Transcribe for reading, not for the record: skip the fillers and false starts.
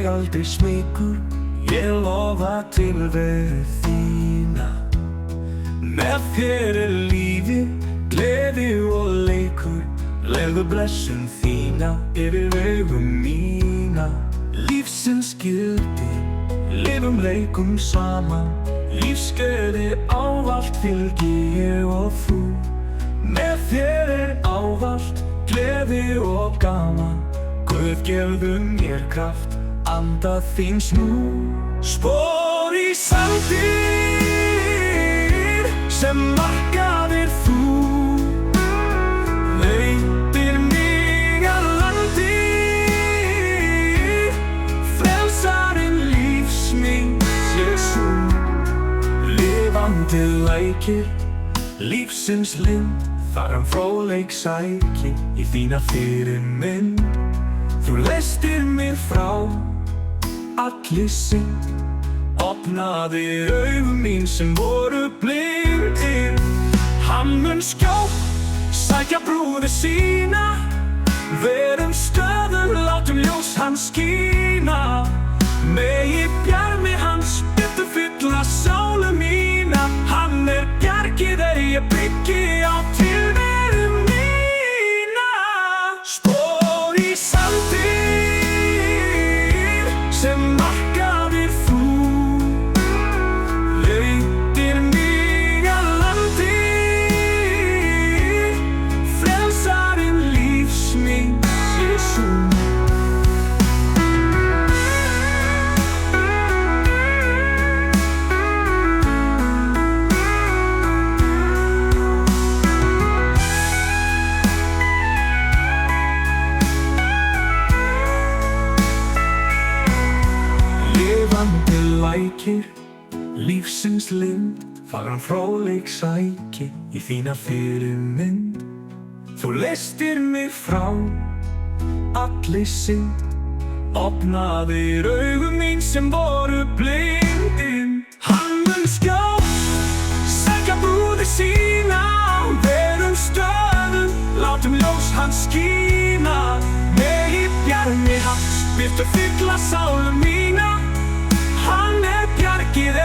þig aldrei smikur, ég lofa tilveru þína. Með þér lífi, gleði og leikur, legðu blessun þína yfir augum mína. Lífsins gildi, lifum leikum saman, lífsgleði ávallt fylgi ég og þú. Með þér ávallt gleði og gaman, Guð gefðu mér kraft, anda þíns nú. Spor í sandir sem markaðir þú, leiddir mig að landi, frelsarinn lífs míns Jesús. Lifandi lækir, lífsins lind, þar fróðleik sæki í þína fyrirmynd. Þú leystir mig frá allri synd, opnaðir augum mín sem voru blindir. Hann mun skjótt sækja brúði sína, verum stöðug, látum ljós hans skína. Megi bjarmi hans birtu fylla sálu mína, hann bjargið ég byggi á tilveru mína. Spor í sandir sem markaðir þú, leiddir mig að landi, frelsarinn lífs míns Jesús. Lifandi lækir, lífsins lind, fagran fróðleik sæki í þína fyrirmynd. Þú leystir mig frá allri synd, opnaðir augum mín sem voru blindin. Hann mun skjótt sækja brúði sína, verum stöðug, látum ljós hans skína. Megi bjarmi hans birtu fylla sálu mína, hann bjargið